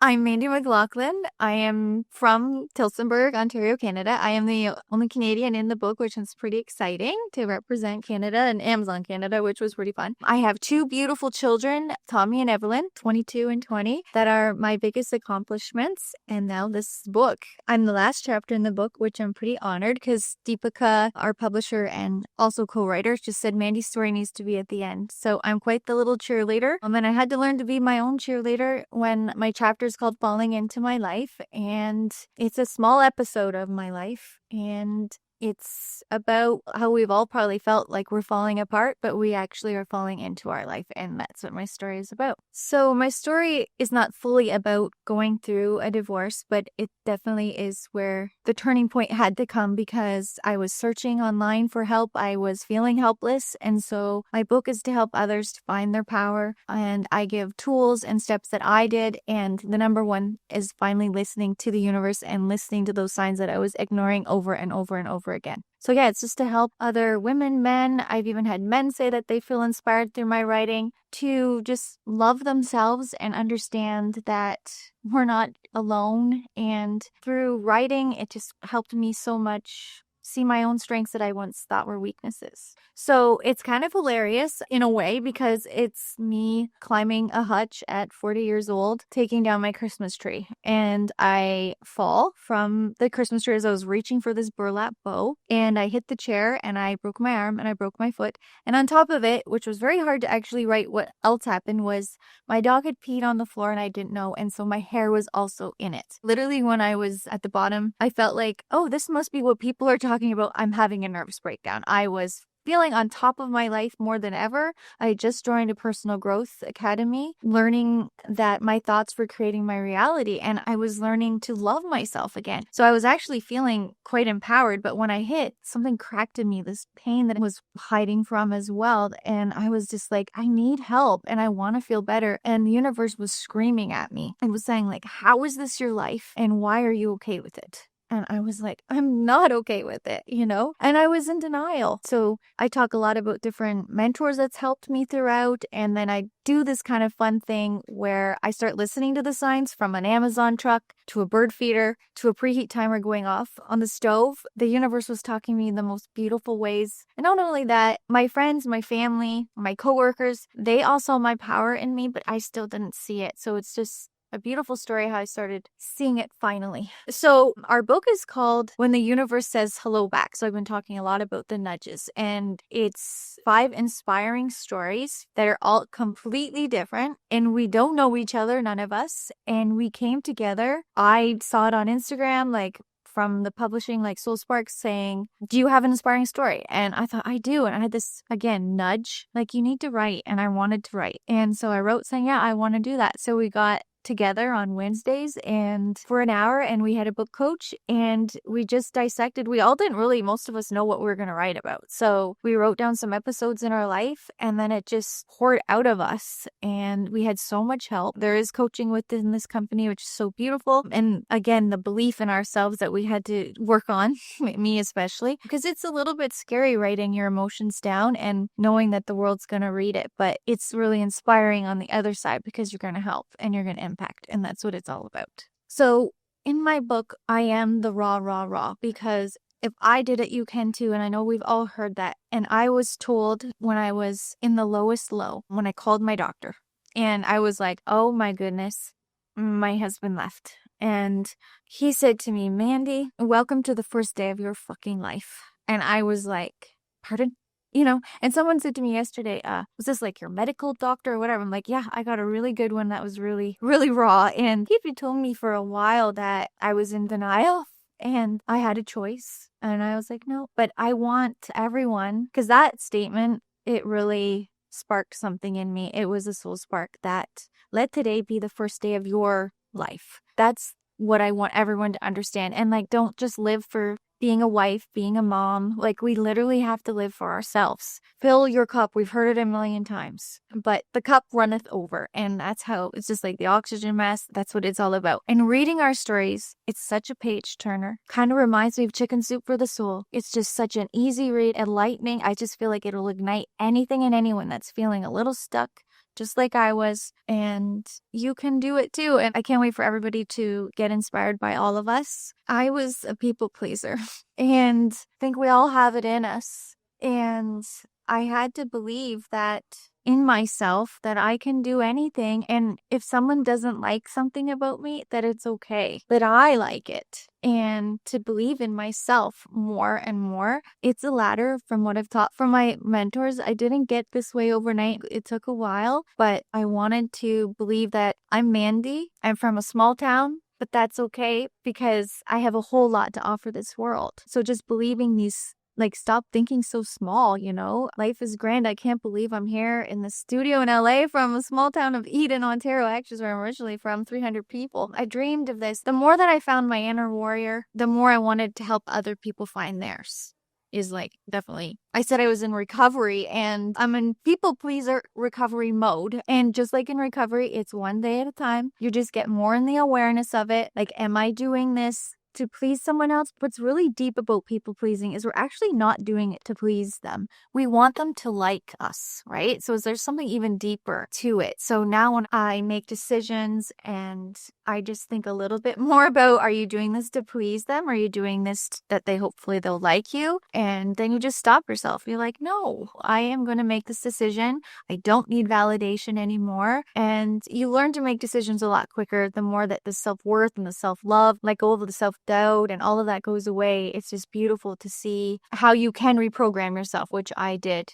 I'm Mandy McLaughlin. I am from Tillsonburg, Ontario, Canada. I am the only Canadian in the book, which is pretty exciting to represent Canada and Amazon Canada, which was pretty fun. I have two beautiful children, Tommy and Evelyn, 22 and 20, that are my biggest accomplishments. And now this book. I'm the last chapter in the book, which I'm pretty honored because Deepika, our publisher and also co-writer, just said Mandy's story needs to be at the end. So I'm quite the little cheerleader. And I had to learn to be my own cheerleader when my chapter is called Falling Into My Life, and it's a small episode of my life, and it's about how we've all probably felt like we're falling apart, but we actually are falling into our life, and that's what my story is about. So my story is not fully about going through a divorce, but it definitely is where the turning point had to come because I was searching online for help. I was feeling helpless, and so my book is to help others to find their power, and I give tools and steps that I did, and the number one is finally listening to the universe and listening to those signs that I was ignoring over and over and over again. So yeah, it's just to help other women, men. I've even had men say that they feel inspired through my writing to just love themselves and understand that we're not alone. And through writing, it just helped me so much see my own strengths that I once thought were weaknesses. So it's kind of hilarious in a way because it's me climbing a hutch at 40 years old, taking down my Christmas tree. And I fall from the Christmas tree as I was reaching for this burlap bow. And I hit the chair and I broke my arm and I broke my foot. And on top of it, which was very hard to actually write what else happened, was my dog had peed on the floor and I didn't know. And so my hair was also in it. Literally when I was at the bottom, I felt like, oh, this must be what people are talking about. I'm having a nervous breakdown. I was feeling on top of my life more than ever. I had just joined a personal growth academy, learning that my thoughts were creating my reality, and I was learning to love myself again. So I was actually feeling quite empowered, but when I hit, something cracked in me, this pain that I was hiding from as well, and I was just like, I need help and I want to feel better. And the universe was screaming at me. It was saying like, how is this your life and why are you okay with it? And I was like, I'm not okay with it, and I was in denial. So I talk a lot about different mentors that's helped me throughout. And then I do this kind of fun thing where I start listening to the signs from an Amazon truck to a bird feeder to a preheat timer going off on the stove. The universe was talking to me in the most beautiful ways. And not only that, my friends, my family, my coworkers, they all saw my power in me, but I still didn't see it. So it's just a beautiful story how I started seeing it finally. So our book is called When the Universe Says Hello Back. So I've been talking a lot about the nudges, and it's 5 inspiring stories that are all completely different, and we don't know each other, none of us, and we came together. I saw it on Instagram, like from the publishing like Soul Sparks saying, do you have an inspiring story? And I thought I do. And I had this, again, nudge, like you need to write. And I wanted to write. And so I wrote saying, yeah, I want to do that. So we got together on Wednesdays and for an hour, and we had a book coach and we just dissected. We all didn't really, most of us know what we were going to write about. So we wrote down some episodes in our life and then it just poured out of us and we had so much help. There is coaching within this company, which is so beautiful. And again, the belief in ourselves that we had to work on, me especially, because it's a little bit scary writing your emotions down and knowing that the world's going to read it. But it's really inspiring on the other side because you're going to help and you're going to impact. And that's what it's all about. So in my book, I am the raw, because if I did it, you can too. And I know we've all heard that. And I was told when I was in the lowest low, when I called my doctor, and I was like, oh my goodness, my husband left. And he said to me, Mandy, welcome to the first day of your fucking life. And I was like, pardon? And someone said to me yesterday, was this like your medical doctor or whatever? I'm like, yeah, I got a really good one that was really, really raw. And he'd been told me for a while that I was in denial and I had a choice. And I was like, no, but I want everyone, because that statement, it really sparked something in me. It was a soul spark that let today be the first day of your life. That's what I want everyone to understand. And like, don't just live for being a wife, being a mom. Like, we literally have to live for ourselves. Fill your cup. We've heard it a million times, but the cup runneth over. And that's how it's just like the oxygen mask. That's what it's all about. And reading our stories, it's such a page turner. Kind of reminds me of Chicken Soup for the Soul. It's just such an easy read, enlightening. I just feel like it'll ignite anything and anyone that's feeling a little stuck, just like I was, and you can do it too. And I can't wait for everybody to get inspired by all of us. I was a people pleaser, and I think we all have it in us. And I had to believe that in myself that I can do anything. And if someone doesn't like something about me, that it's okay, that I like it. And to believe in myself more and more. It's a ladder from what I've taught from my mentors. I didn't get this way overnight. It took a while, but I wanted to believe that I'm Mandy. I'm from a small town. But that's okay because I have a whole lot to offer this world. So just believing these, like, stop thinking so small, you know? Life is grand. I can't believe I'm here in the studio in LA from a small town of Eden, Ontario, actually, where I'm originally from, 300 people. I dreamed of this. The more that I found my inner warrior, the more I wanted to help other people find theirs. Is like, definitely. I said I was in recovery, and I'm in people pleaser recovery mode. And just like in recovery, it's one day at a time. You just get more in the awareness of it. Like, am I doing this to please someone else? What's really deep about people pleasing is we're actually not doing it to please them. We want them to like us, right? So there's something even deeper to it. So now when I make decisions and I just think a little bit more about, are you doing this to please them? Are you doing this that hopefully they'll like you? And then you just stop yourself. You're like, no, I am going to make this decision. I don't need validation anymore. And you learn to make decisions a lot quicker the more that the self-worth and the self-love, let go of the self-doubt and all of that goes away. It's just beautiful to see how you can reprogram yourself, which I did.